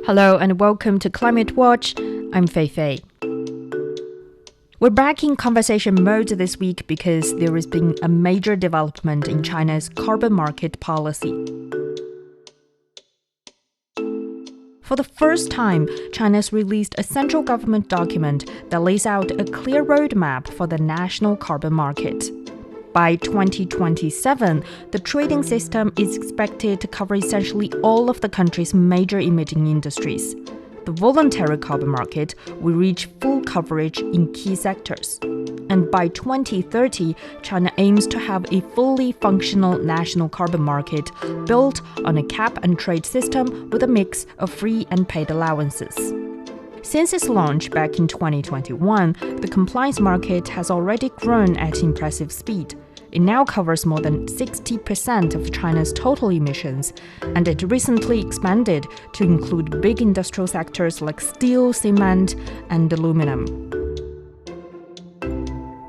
Hello and welcome to Climate Watch. I'm Fei Fei. We're back in conversation mode this week because there has been a major development in China's carbon market policy. For the first time, China's released a central government document that lays out a clear roadmap for the national carbon market. By 2027, the trading system is expected to cover essentially all of the country's major emitting industries. The voluntary carbon market will reach full coverage in key sectors. And by 2030, China aims to have a fully functional national carbon market built on a cap-and-trade system with a mix of free and paid allowances. Since its launch back in 2021, the compliance market has already grown at impressive speed. It now covers more than 60% of China's total emissions, and it recently expanded to include big industrial sectors like steel, cement, and aluminum.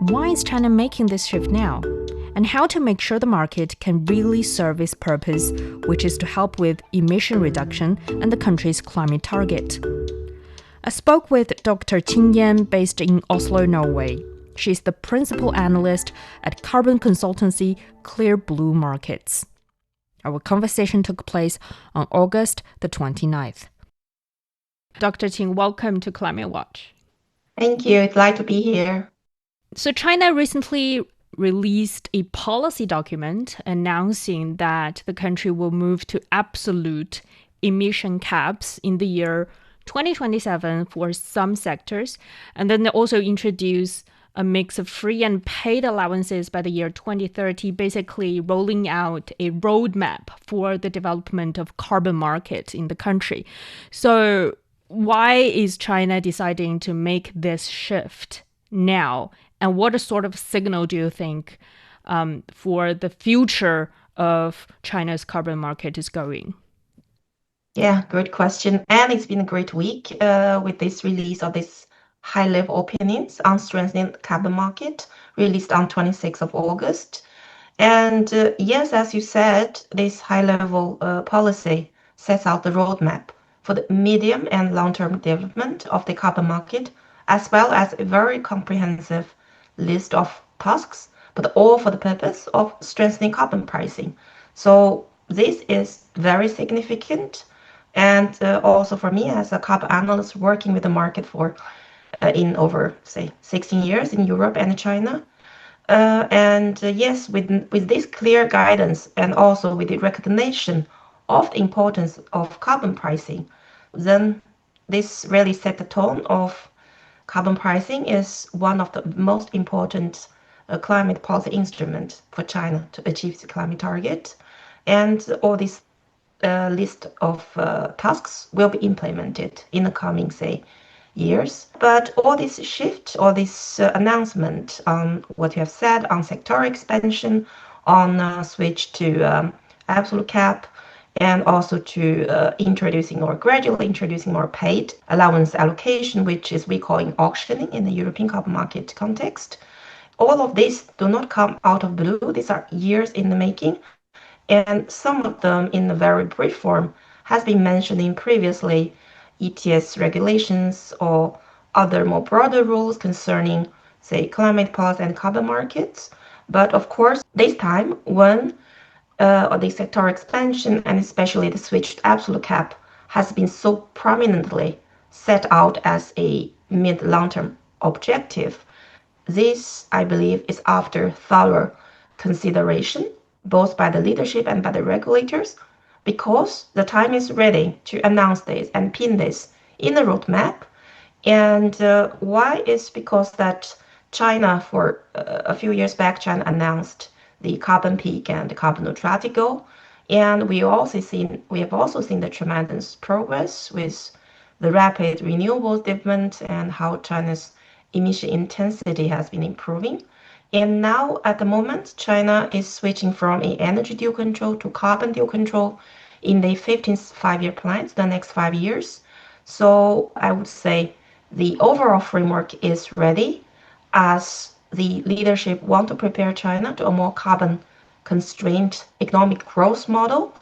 Why is China making this shift now? And how to make sure the market can really serve its purpose, which is to help with emission reduction and the country's climate target. I spoke with Dr. Qin Yan based in Oslo, Norway. She's the principal analyst at carbon consultancy Clear Blue Markets. Our conversation took place on August the 29th. Dr. Qin, welcome to Climate Watch. Thank you. It's glad to be here. So China recently released a policy document announcing that the country will move to absolute emission caps in the year 2027 for some sectors, and then they also introduce a mix of free and paid allowances by the year 2030, basically rolling out a roadmap for the development of carbon market in the country. So why is China deciding to make this shift now? And what sort of signal do you think for the future of China's carbon market is going? Yeah, great question. And it's been a great week with this release of this high-level opinions on strengthening the carbon market, released on 26th of August. And yes, as you said, this high-level policy sets out the roadmap for the medium and long-term development of the carbon market, as well as a very comprehensive list of tasks, but all for the purpose of strengthening carbon pricing. So this is very significant. And also for me as a carbon analyst working with the market for in over, say, 16 years in Europe and China. Yes, with this clear guidance and also with the recognition of the importance of carbon pricing, then this really set the tone of carbon pricing is one of the most important climate policy instruments for China to achieve the climate target. And all this list of tasks will be implemented in the coming, say, years. But all this shift, all this announcement on what you have said on sector expansion, on switch to absolute cap, and also to gradually introducing more paid allowance allocation, which is we call in auctioning in the European carbon market context. All of this do not come out of blue. These are years in the making. And some of them in a very brief form has been mentioned in previously ETS regulations or other more broader rules concerning, say, climate policy and carbon markets. But of course, this time when the sector expansion and especially the switch to absolute cap has been so prominently set out as a mid-long-term objective, this, I believe, is after thorough consideration, both by the leadership and by the regulators, because the time is ready to announce this and pin this in the roadmap. And why is because that China, for a few years back, China announced the carbon peak and the carbon neutrality goal. And we have also seen the tremendous progress with the rapid renewables development and how China's emission intensity has been improving. And now, at the moment, China is switching from an energy dual control to carbon dual control in the 15th five-year plan, the next 5 years. So I would say the overall framework is ready as the leadership want to prepare China to a more carbon-constrained economic growth model.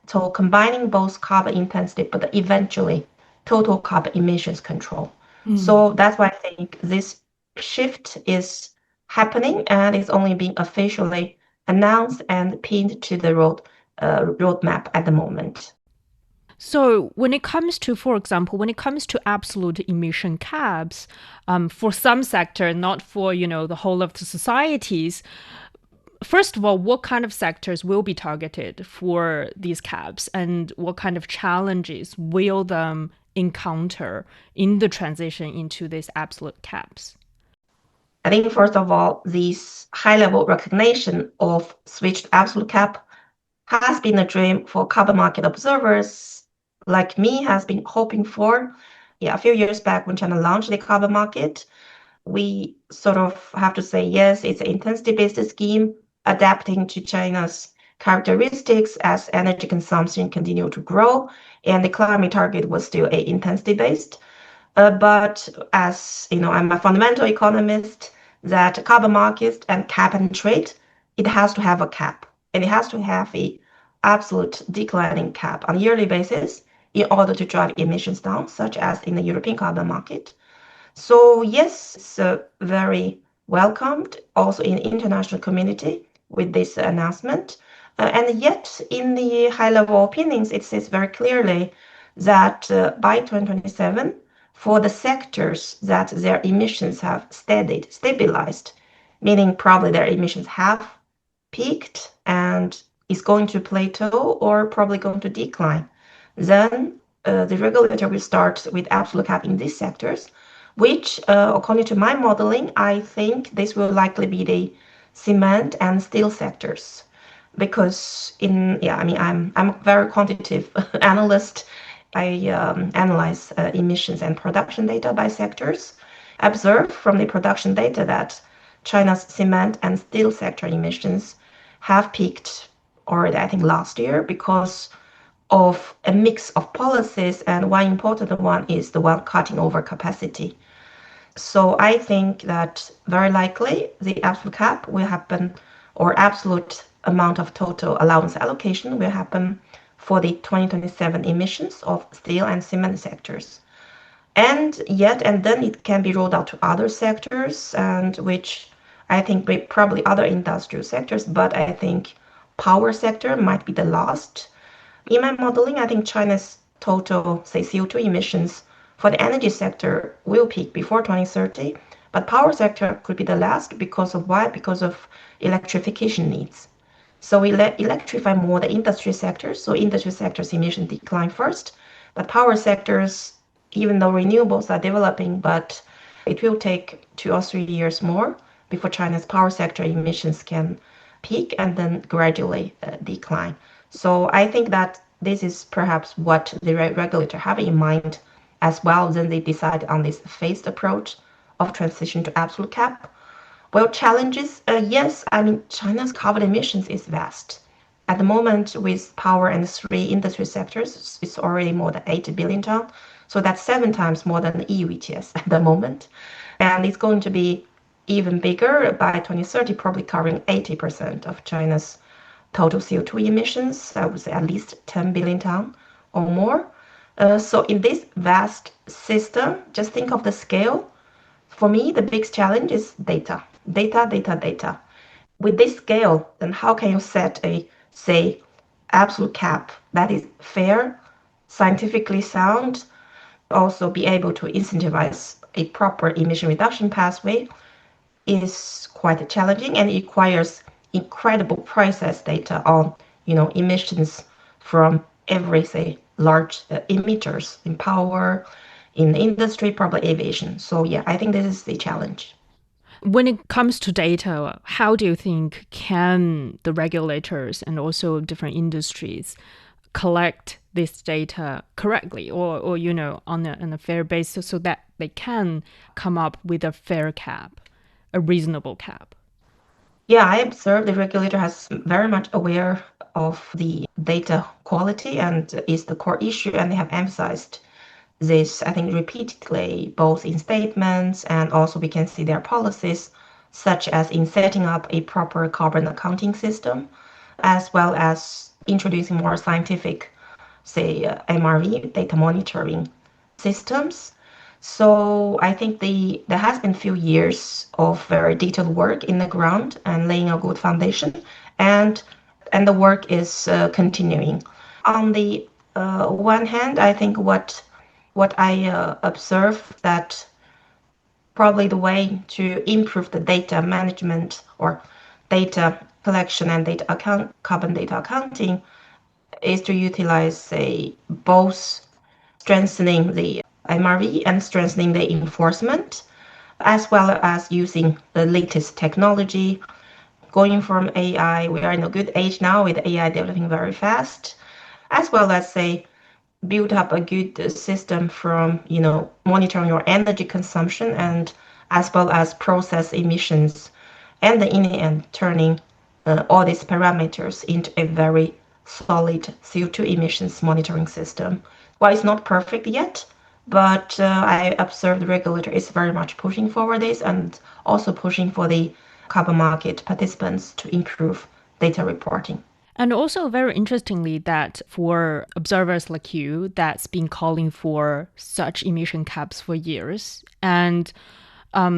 So combining both carbon intensity, but eventually total carbon emissions control. So that's why I think this shift is happening and is only being officially announced and pinned to the roadmap at the moment. So when it comes to, for example, when it comes to absolute emission caps, for some sector, not for, the whole of the societies, first of all, what kind of sectors will be targeted for these caps and what kind of challenges will them encounter in the transition into these absolute caps? I think, first of all, this high level recognition of switched absolute cap has been a dream for carbon market observers like me has been hoping for. Yeah, a few years back when China launched the carbon market, we sort of have to say, yes, it's an intensity-based scheme adapting to China's characteristics as energy consumption continued to grow, and the climate target was still a intensity-based. But as you know, I'm a fundamental economist, that carbon markets and cap and trade, it has to have a cap, and it has to have a absolute declining cap on a yearly basis in order to drive emissions down, such as in the European carbon market. So yes, it's very welcomed also in the international community with this announcement. And yet, in the high-level opinions, it says very clearly that by 2027, for the sectors that their emissions have stabilized, meaning probably their emissions have peaked and is going to plateau or probably going to decline, then the regulator will start with absolute cap in these sectors, which, according to my modeling, I think this will likely be the cement and steel sectors. Because I'm a very quantitative analyst. I analyze emissions and production data by sectors. I observe from the production data that China's cement and steel sector emissions have peaked already, I think, last year because of a mix of policies, and one important one is the one cutting over capacity. So I think that very likely the absolute cap will happen, or absolute amount of total allowance allocation will happen for the 2027 emissions of steel and cement sectors. And then it can be rolled out to other sectors, and which I think probably other industrial sectors, but I think power sector might be the last. In my modeling, I think China's total, say, CO2 emissions for the energy sector will peak before 2030, but power sector could be the last because of why? Because of electrification needs. So we electrify more the industry sectors, so industry sectors emission decline first, but power sectors, even though renewables are developing, but it will take 2 or 3 years more before China's power sector emissions can peak and then gradually decline. So I think that this is perhaps what the regulator have in mind as well. Then they decide on this phased approach of transition to absolute cap. Well, challenges, yes, I mean, China's carbon emissions is vast. At the moment, with power and 3 industry sectors, it's already more than 80 billion tons. So that's 7 times more than the EU ETS at the moment. And it's going to be even bigger by 2030, probably covering 80% of China's total CO2 emissions. I would say at least 10 billion tons or more. So in this vast system, just think of the scale. For me, the biggest challenge is data. Data, data, data. With this scale, then how can you set a, say, absolute cap that is fair, scientifically sound, also be able to incentivize a proper emission reduction pathway is quite challenging, and it requires incredible process data on, emissions from every, say, large emitters in power, in the industry, probably aviation. So yeah, I think this is the challenge. When it comes to data, how do you think can the regulators and also different industries collect this data correctly or on a fair basis so that they can come up with a fair cap, a reasonable cap? Yeah, I observe the regulator has very much aware of the data quality and is the core issue, and they have emphasized this, I think, repeatedly, both in statements and also we can see their policies, such as in setting up a proper carbon accounting system, as well as introducing more scientific, say, MRV data monitoring systems. So I think there has been few years of very detailed work in the ground and laying a good foundation, and the work is continuing. On the one hand, I think what I observe that probably the way to improve the data management or data collection and carbon data accounting is to utilize, say, both strengthening the MRV and strengthening the enforcement, as well as using the latest technology. Going from AI, we are in a good age now with AI developing very fast, as well as, say, build up a good system from, monitoring your energy consumption and as well as process emissions, and in the end turning all these parameters into a very solid CO2 emissions monitoring system. Well, it's not perfect yet, but I observed the regulator is very much pushing forward this and also pushing for the carbon market participants to improve data reporting. And also, very interestingly, that for observers like you, that's been calling for such emission caps for years. And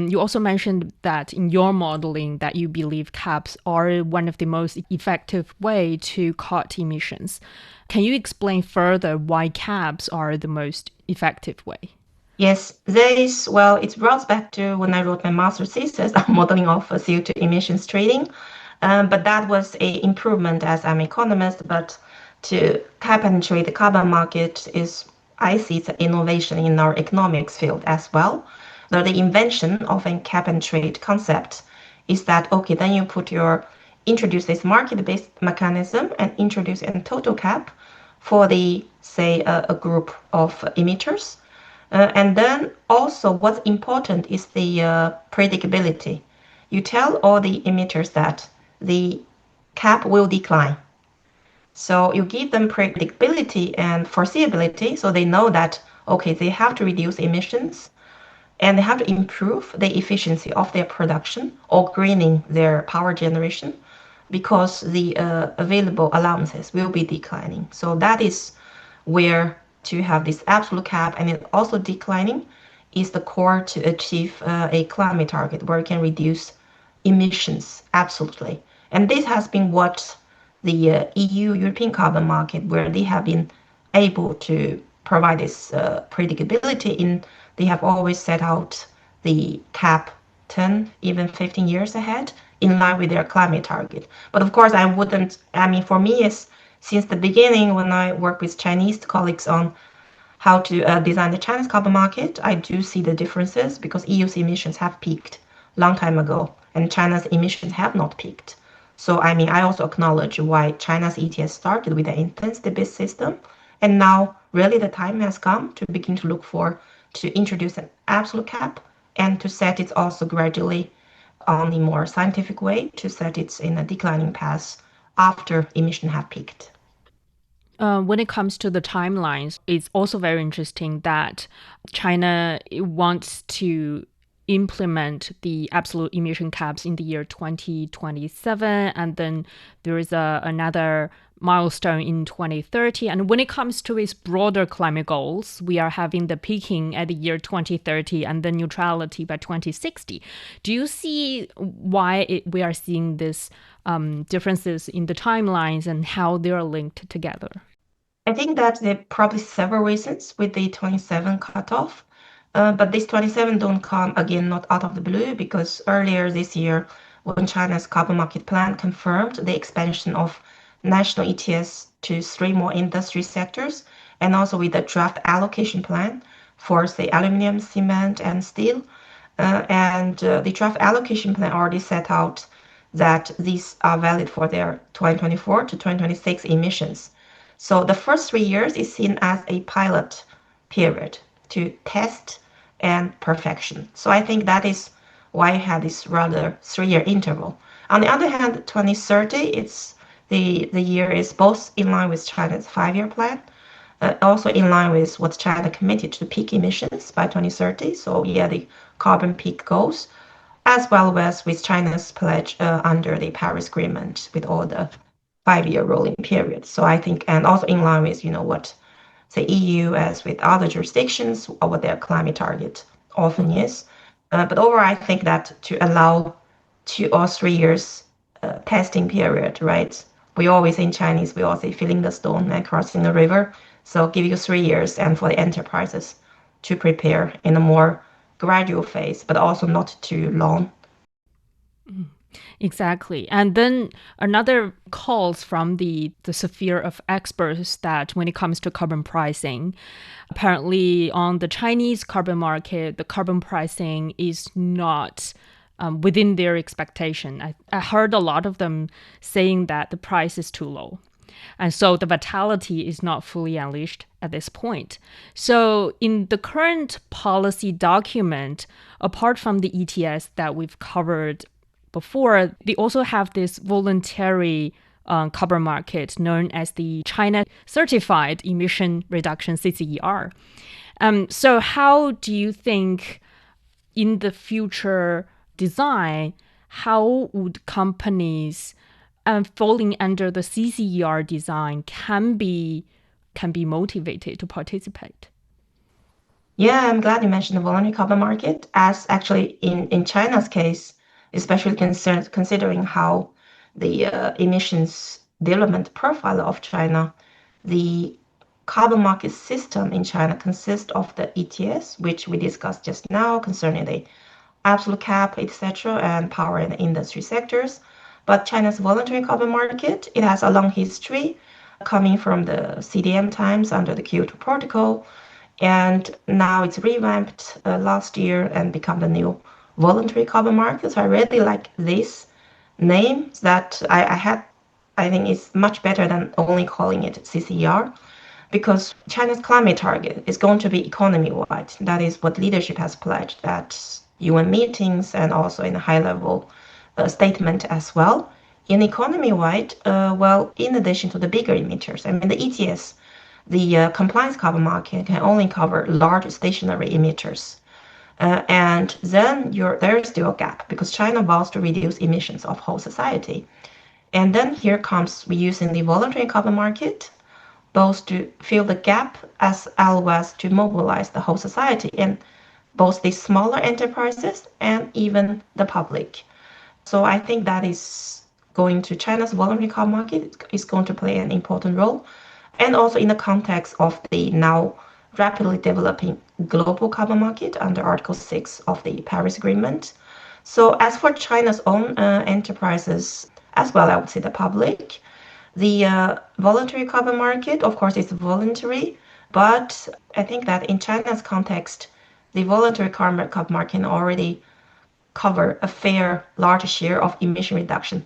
you also mentioned that in your modeling that you believe caps are one of the most effective way to cut emissions. Can you explain further why caps are the most effective way? Yes, it brought back to when I wrote my master's thesis on modeling of CO2 emissions trading. But that was a improvement as I'm an economist, but to cap and trade the carbon market is, I see it's an innovation in our economics field as well. So the invention of a cap and trade concept is that, okay, then you introduce this market-based mechanism and introduce a total cap for the, say, a group of emitters. And then also what's important is the predictability. You tell all the emitters that the cap will decline. So you give them predictability and foreseeability so they know that, okay, they have to reduce emissions and they have to improve the efficiency of their production or greening their power generation because the available allowances will be declining. So that is where to have this absolute cap and it also declining is the core to achieve a climate target where you can reduce emissions absolutely. And this has been what the EU, European carbon market, where they have been able to provide this predictability in, they have always set out the cap 10, even 15 years ahead in line with their climate target. But of course, for me, since the beginning when I work with Chinese colleagues on how to design the Chinese carbon market, I do see the differences because EU's emissions have peaked long time ago and China's emissions have not peaked. So, I also acknowledge why China's ETS started with an intensity-based system. And now, really, the time has come to begin to look to introduce an absolute cap and to set it also gradually on a more scientific way to set it in a declining path after emissions have peaked. When it comes to the timelines, it's also very interesting that China wants to implement the absolute emission caps in the year 2027, and then there is another milestone in 2030. And when it comes to its broader climate goals, we are having the peaking at the year 2030 and then neutrality by 2060. Do you see why we are seeing these differences in the timelines and how they are linked together? I think that there are probably several reasons with the 27 cutoff. But these 27 don't come again not out of the blue because earlier this year, when China's carbon market plan confirmed the expansion of national ETS to 3 more industry sectors, and also with the draft allocation plan for, say, aluminum, cement, and steel. The draft allocation plan already set out that these are valid for their 2024 to 2026 emissions. So the first 3 years is seen as a pilot period to test and perfection. So I think that is why I had this rather 3-year interval. On the other hand, 2030, it's the year is both in line with China's 5-year plan, also in line with what China committed to peak emissions by 2030. So yeah, the carbon peak goals, as well as with China's pledge under the Paris Agreement with all the 5-year rolling period. So I think, and also in line with what say EU as with other jurisdictions or what their climate target often is. But overall, I think that to allow 2 or 3 years testing period, right? We always in Chinese, we always say filling the stone and crossing the river. So give you 3 years and for the enterprises to prepare in a more gradual phase, but also not too long. Exactly. And then another calls from the sphere of experts that when it comes to carbon pricing, apparently on the Chinese carbon market, the carbon pricing is not within their expectation. I heard a lot of them saying that the price is too low. And so the vitality is not fully unleashed at this point. So in the current policy document, apart from the ETS that we've covered before, they also have this voluntary carbon market known as the China Certified Emission Reduction CCER. So how do you think in the future design, how would companies falling under the CCER design can be motivated to participate? Yeah, I'm glad you mentioned the voluntary carbon market, as actually in China's case, especially considering how the emissions development profile of China, the carbon market system in China consists of the ETS, which we discussed just now concerning the absolute cap, etc., and power and industry sectors. But China's voluntary carbon market, it has a long history coming from the CDM times under the Kyoto Protocol, and now it's revamped last year and become the new voluntary carbon market. So I really like this name that I think it's much better than only calling it CCER, because China's climate target is going to be economy-wide. That is what leadership has pledged at UN meetings and also in a high-level statement as well. In economy-wide, well, in addition to the bigger emitters, I mean the ETS, the compliance carbon market can only cover large stationary emitters. And then there is still a gap because China vows to reduce emissions of whole society. And then here comes we using the voluntary carbon market, both to fill the gap as well as to mobilize the whole society and both the smaller enterprises and even the public. So I think that is going to China's voluntary carbon market is going to play an important role. And also in the context of the now rapidly developing global carbon market under Article 6 of the Paris Agreement. So as for China's own enterprises, as well, I would say the public, the voluntary carbon market, of course, is voluntary, but I think that in China's context, the voluntary carbon market can already cover a fair, large share of emission reduction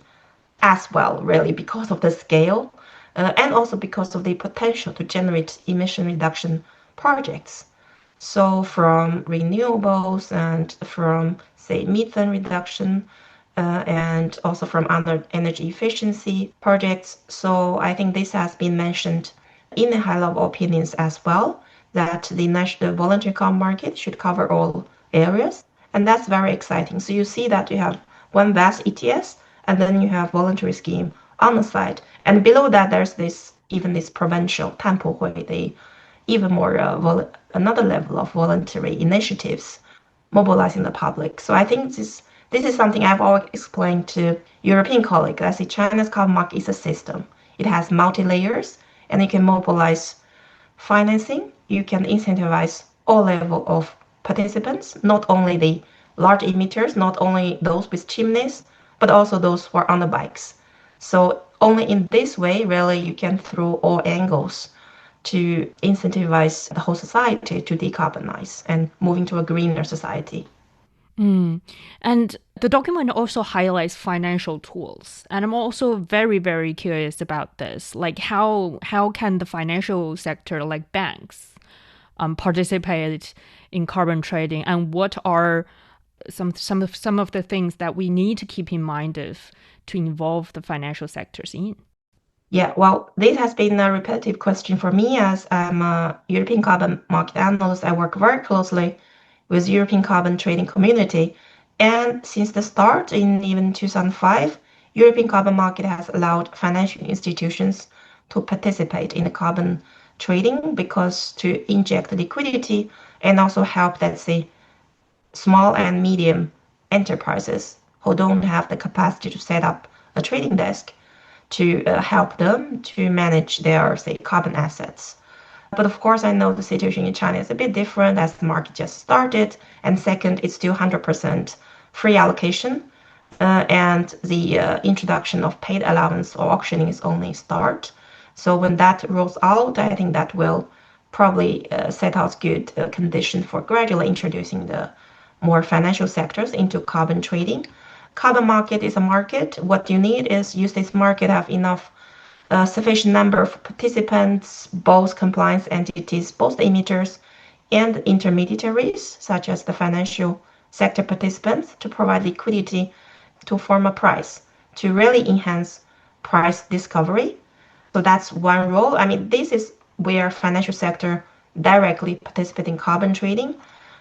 as well, really, because of the scale and also because of the potential to generate emission reduction projects. So from renewables and from, say, methane reduction and also from other energy efficiency projects. So I think this has been mentioned in the high-level opinions as well, that the voluntary carbon market should cover all areas. And that's very exciting. So you see that you have one vast ETS, and then you have voluntary scheme on the side. And below that, there's this provincial Tanpuhui, the even more another level of voluntary initiatives mobilizing the public. So I think this is something I've always explained to European colleagues. I see China's carbon market is a system. It has multi-layers, and you can mobilize financing. You can incentivize all level of participants, not only the large emitters, not only those with chimneys, but also those who are on the bikes. So only in this way, really, you can through all angles to incentivize the whole society to decarbonize and moving to a greener society. And the document also highlights financial tools. And I'm also very, very curious about this. Like how can the financial sector, like banks, participate in carbon trading, and what are some of the things that we need to keep in mind to involve the financial sectors in? Yeah, well, this has been a repetitive question for me as I'm a European carbon market analyst. I work very closely with European carbon trading community. And since the start in even 2005, European carbon market has allowed financial institutions to participate in the carbon trading because to inject liquidity and also help, let's say, small and medium enterprises who don't have the capacity to set up a trading desk to help them to manage their, say, carbon assets. But of course, I know the situation in China is a bit different as the market just started. And second, it's still 100% free allocation. And the introduction of paid allowance or auctioning is only start. So when that rolls out, I think that will probably set out good condition for gradually introducing the more financial sectors into carbon trading. Carbon market is a market. What you need is use this market, have enough sufficient number of participants, both compliance entities, both the emitters and intermediaries, such as the financial sector participants, to provide liquidity to form a price, to really enhance price discovery. So that's one role. I mean, this is where financial sector directly participate in carbon trading,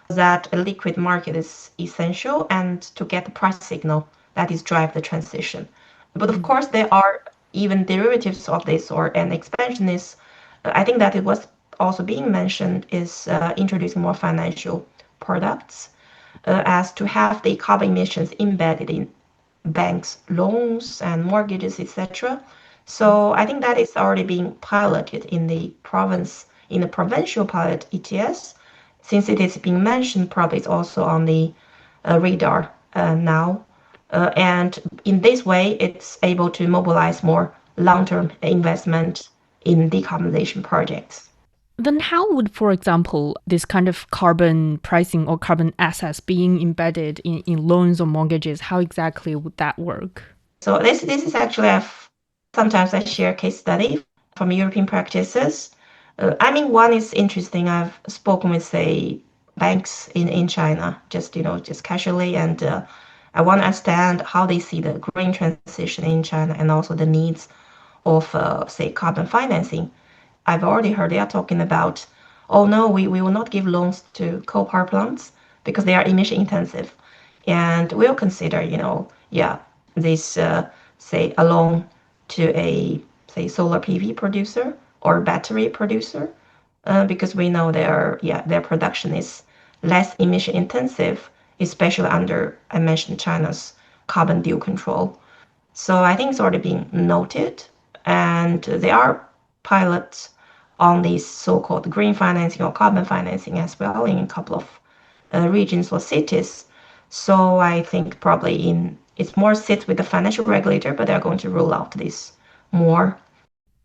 that a liquid market is essential, and to get the price signal that is drive the transition. But of course, there are even derivatives of this, or an expansion is, I think that it was also being mentioned, is introducing more financial products as to have the carbon emissions embedded in banks' loans and mortgages, etc. So I think that is already being piloted in the province, in the provincial pilot ETS. Since it is being mentioned, probably it's also on the radar now. And in this way, it's able to mobilize more long-term investment in decarbonization projects. Then how would, for example, this kind of carbon pricing or carbon assets being embedded in loans or mortgages, how exactly would that work? So this is actually, sometimes I share case study from European practices. I mean, one is interesting. I've spoken with, say, banks in China, just casually, and I want to understand how they see the green transition in China and also the needs of, say, carbon financing. I've already heard they are talking about, oh no, we will not give loans to coal power plants because they are emission intensive. And we'll consider, yeah, this, say, a loan to a, say, solar PV producer or battery producer, because we know their production is less emission intensive, especially under, I mentioned, China's carbon dual control. So I think it's already being noted, and there are pilots on this so-called green financing or carbon financing as well in a couple of regions or cities. So I think probably it's more sit with the financial regulator, but they're going to roll out this more.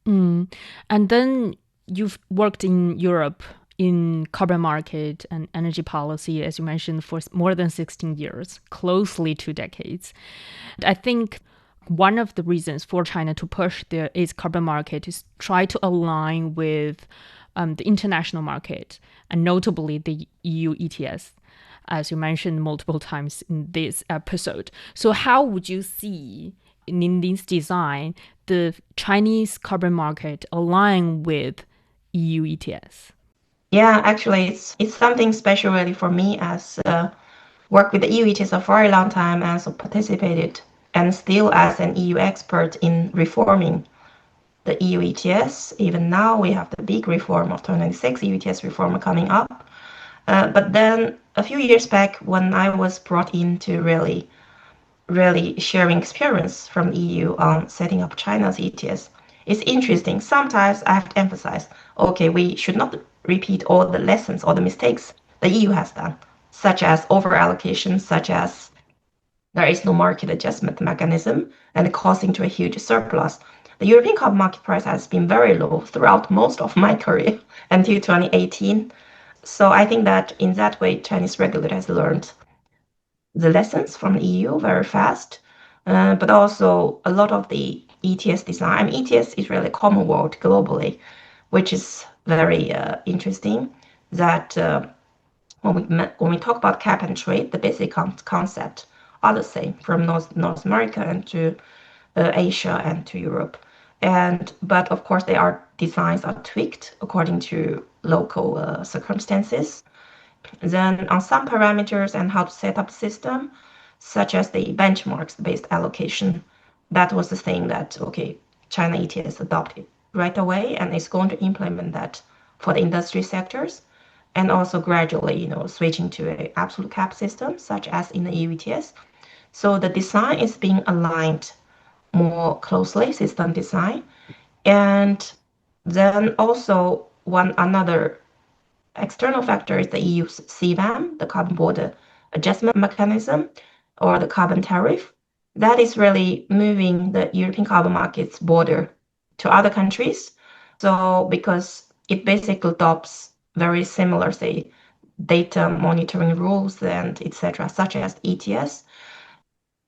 And then you've worked in Europe in carbon market and energy policy, as you mentioned, for more than 16 years, closely 2 decades. I think one of the reasons for China to push its carbon market is try to align with the international market, and notably the EU ETS, as you mentioned multiple times in this episode. So how would you see in this design the Chinese carbon market align with EU ETS? Yeah, actually, it's something special really for me, as worked with the EU ETS for a very long time, and also participated and still as an EU expert in reforming the EU ETS. Even now, we have the big reform of 2026 EU ETS reform coming up. But then a few years back, when I was brought in to really sharing experience from EU on setting up China's ETS, it's interesting. Sometimes I have to emphasize, okay, we should not repeat all the lessons or the mistakes the EU has done, such as over allocation, such as there is no market adjustment mechanism and causing to a huge surplus. The European carbon market price has been very low throughout most of my career until 2018. So I think that in that way, Chinese regulator has learned the lessons from the EU very fast, but also a lot of the ETS design. I mean, ETS is really a common world globally, which is very interesting. That when we talk about cap and trade, the basic concept are the same from North America and to Asia and to Europe. But of course, designs are tweaked according to local circumstances. Then on some parameters and how to set up the system, such as the benchmarks-based allocation, that was the thing that, okay, China ETS adopted right away and is going to implement that for the industry sectors and also gradually, switching to an absolute cap system, such as in the EU ETS. So the design is being aligned more closely, system design. And then also one another external factor is the EU's CBAM, the carbon border adjustment mechanism, or the carbon tariff. That is really moving the European carbon markets border to other countries. So because it basically adopts very similar, say, data monitoring rules and etc., such as ETS.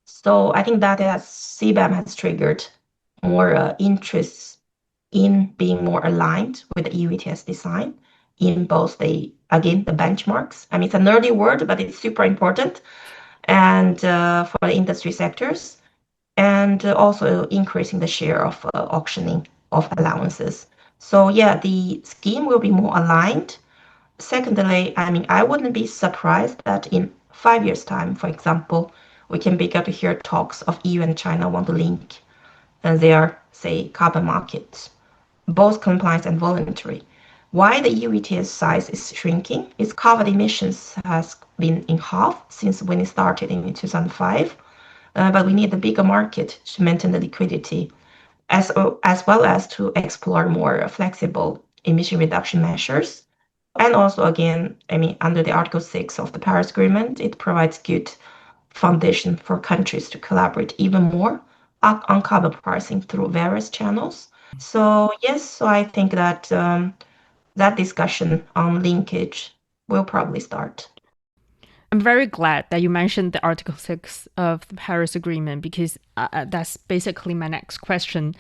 So I think that as CBAM has triggered more interest in being more aligned with the EU ETS design in both the benchmarks. I mean, it's a nerdy word, but it's super important. And for the industry sectors, and also increasing the share of auctioning of allowances. So yeah, the scheme will be more aligned. Secondly, I mean, I wouldn't be surprised that in 5 years' time, for example, we can begin to hear talks of EU and China want to link their, say, carbon markets, both compliant and voluntary. Why the EU ETS size is shrinking is carbon emissions has been in half since when it started in 2005, but we need a bigger market to maintain the liquidity, as well as to explore more flexible emission reduction measures. And also, again, I mean, under the Article 6 of the Paris Agreement, it provides good foundation for countries to collaborate even more on carbon pricing through various channels. So yes, so I think that that discussion on linkage will probably start. I'm very glad that you mentioned the Article 6 of the Paris Agreement because that's basically my next question.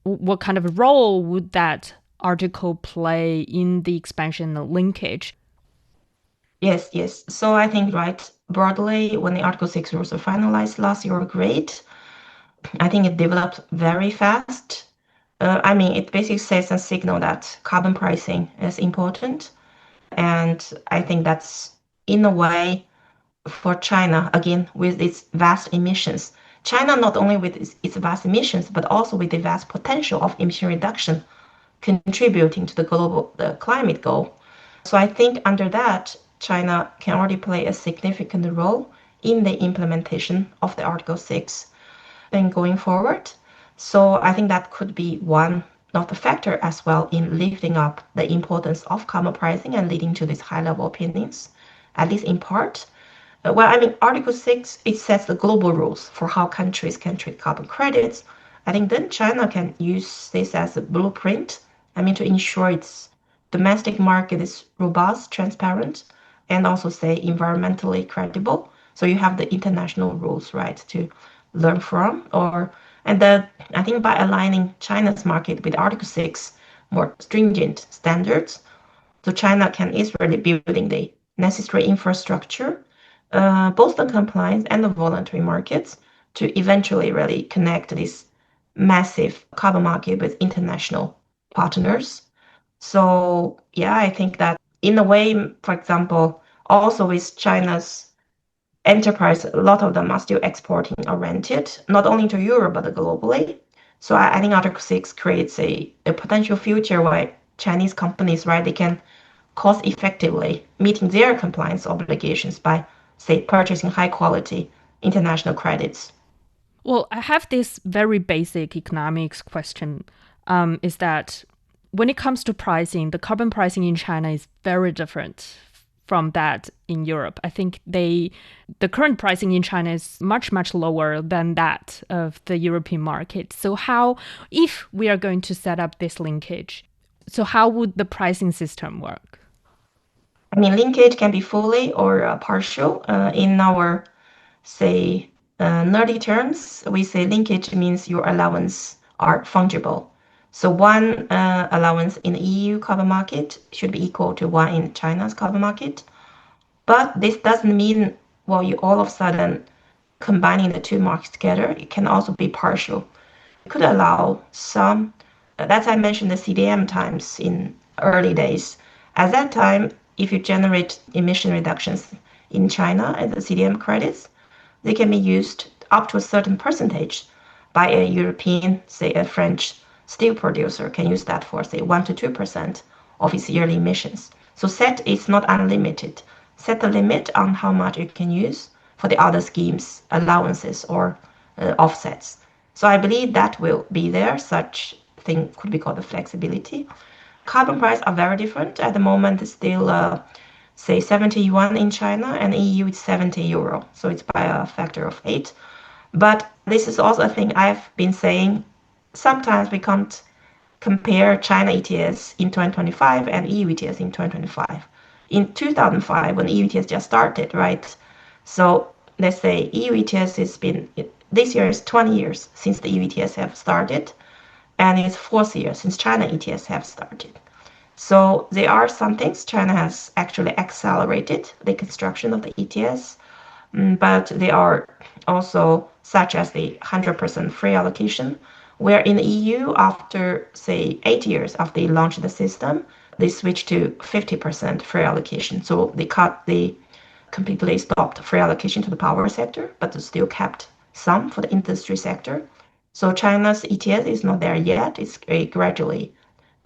What kind of role would that article play in the expansion of linkage? Yes, yes. So I think, right, broadly, when the Article 6 rules were finalized last year were great. I think it developed very fast. I mean, it basically sets a signal that carbon pricing is important. And I think that's, in a way, for China, again, with its vast emissions. China, not only with its vast emissions, but also with the vast potential of emission reduction contributing to the global climate goal. So I think under that, China can already play a significant role in the implementation of the Article 6 and going forward. So I think that could be one of the factor as well in lifting up the importance of carbon pricing and leading to these high level opinions, at least in part. Well, I mean, Article 6, it sets the global rules for how countries can trade carbon credits. I think then China can use this as a blueprint, I mean, to ensure its domestic market is robust, transparent, and also, say, environmentally credible. So you have the international rules, right, to learn from. And then I think by aligning China's market with Article 6 more stringent standards, so China can is really building the necessary infrastructure, both the compliance and the voluntary markets, to eventually really connect this massive carbon market with international partners. So yeah, I think that in a way, for example, also with China's enterprise, a lot of them are still exporting oriented, not only to Europe but globally. So I think Article 6 creates a potential future where Chinese companies, right, they can cost effectively meeting their compliance obligations by, say, purchasing high quality international credits. Well, I have this very basic economics question. Is that when it comes to pricing, the carbon pricing in China is very different from that in Europe. I think the current pricing in China is much, much lower than that of the European market. So how, if we are going to set up this linkage, so how would the pricing system work? I mean, linkage can be fully or partial. In our, say, nerdy terms, we say linkage means your allowance are fungible. So one allowance in the EU carbon market should be equal to one in China's carbon market. But this doesn't mean, well, you all of a sudden combining the two markets together. It can also be partial. It could allow some, that's I mentioned the CDM times in early days. At that time, if you generate emission reductions in China as the CDM credits, they can be used up to a certain percentage by a European, say a French steel producer can use that for, say, 1 to 2% of its yearly emissions. So set is not unlimited. Set the limit on how much you can use for the other schemes, allowances, or offsets. So I believe that will be there. Such thing could be called the flexibility. Carbon prices are very different. At the moment, it's still, say, 70 yuan in China, and EU it's 70 euro. So it's by a factor of 8. But this is also a thing I've been saying. Sometimes we can't compare China ETS in 2025 and EU ETS in 2025. In 2005, when EU ETS just started, right? So let's say EU ETS has been, this year is 20 years since the EU ETS have started, and it's 4th year since China ETS have started. So there are some things China has actually accelerated the construction of the ETS, but they are also such as the 100% free allocation, where in the EU, after, say, 8 years after they launched the system, they switched to 50% free allocation. So they completely stopped free allocation to the power sector, but still kept some for the industry sector. So China's ETS is not there yet. It's a gradually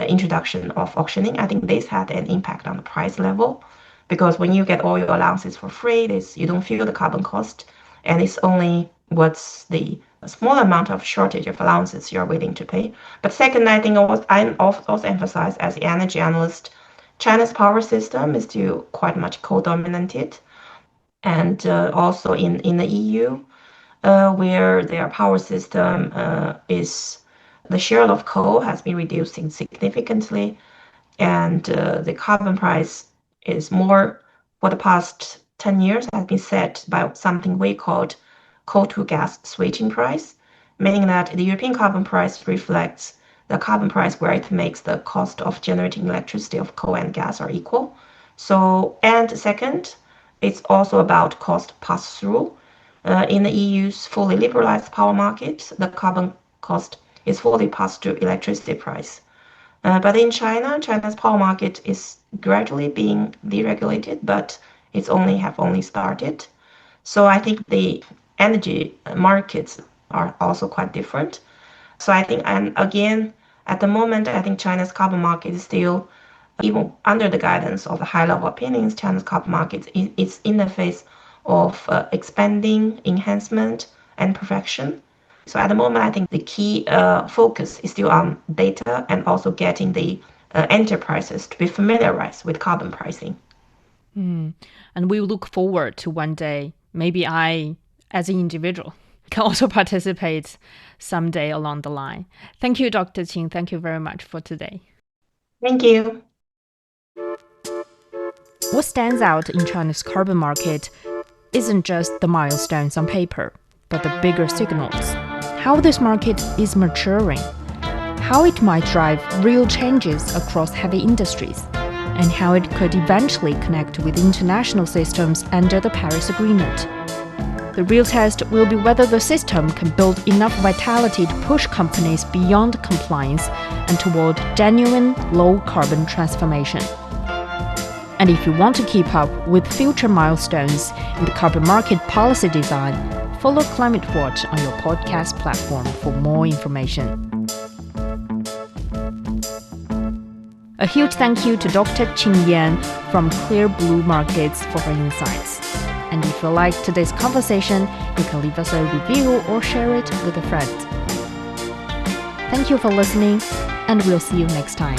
introduction of auctioning. I think this had an impact on the price level, because when you get all your allowances for free, you don't feel the carbon cost, and it's only what's the small amount of shortage of allowances you're willing to pay. But second, I think I also emphasize as the energy analyst, China's power system is still quite much coal-dominated, and also in the EU, where their power system is the share of coal has been reducing significantly, and the carbon price is more for the past 10 years has been set by something we called coal to gas switching price, meaning that the European carbon price reflects the carbon price where it makes the cost of generating electricity of coal and gas are equal. So, and second, it's also about cost pass-through. In the EU's fully liberalized power market, the carbon cost is fully passed to electricity price. But in China's power market is gradually being deregulated, but it's only started. So I think the energy markets are also quite different. So I think, and again, at the moment, I think China's carbon market is still, even under the guidance of the high-level opinions, China's carbon market is in the phase of expanding, enhancement, and perfection. So at the moment, I think the key focus is still on data and also getting the enterprises to be familiarized with carbon pricing. And we look forward to one day, maybe I, as an individual, can also participate someday along the line. Thank you, Dr. Qin. Thank you very much for today. Thank you. What stands out in China's carbon market isn't just the milestones on paper, but the bigger signals. How this market is maturing, how it might drive real changes across heavy industries, and how it could eventually connect with international systems under the Paris Agreement. The real test will be whether the system can build enough vitality to push companies beyond compliance and toward genuine low-carbon transformation. And if you want to keep up with future milestones in the carbon market policy design, follow Climate Watch on your podcast platform for more information. A huge thank you to Dr. Qin Yan from Clear Blue Markets for her insights. And if you liked today's conversation, you can leave us a review or share it with a friend. Thank you for listening, and we'll see you next time.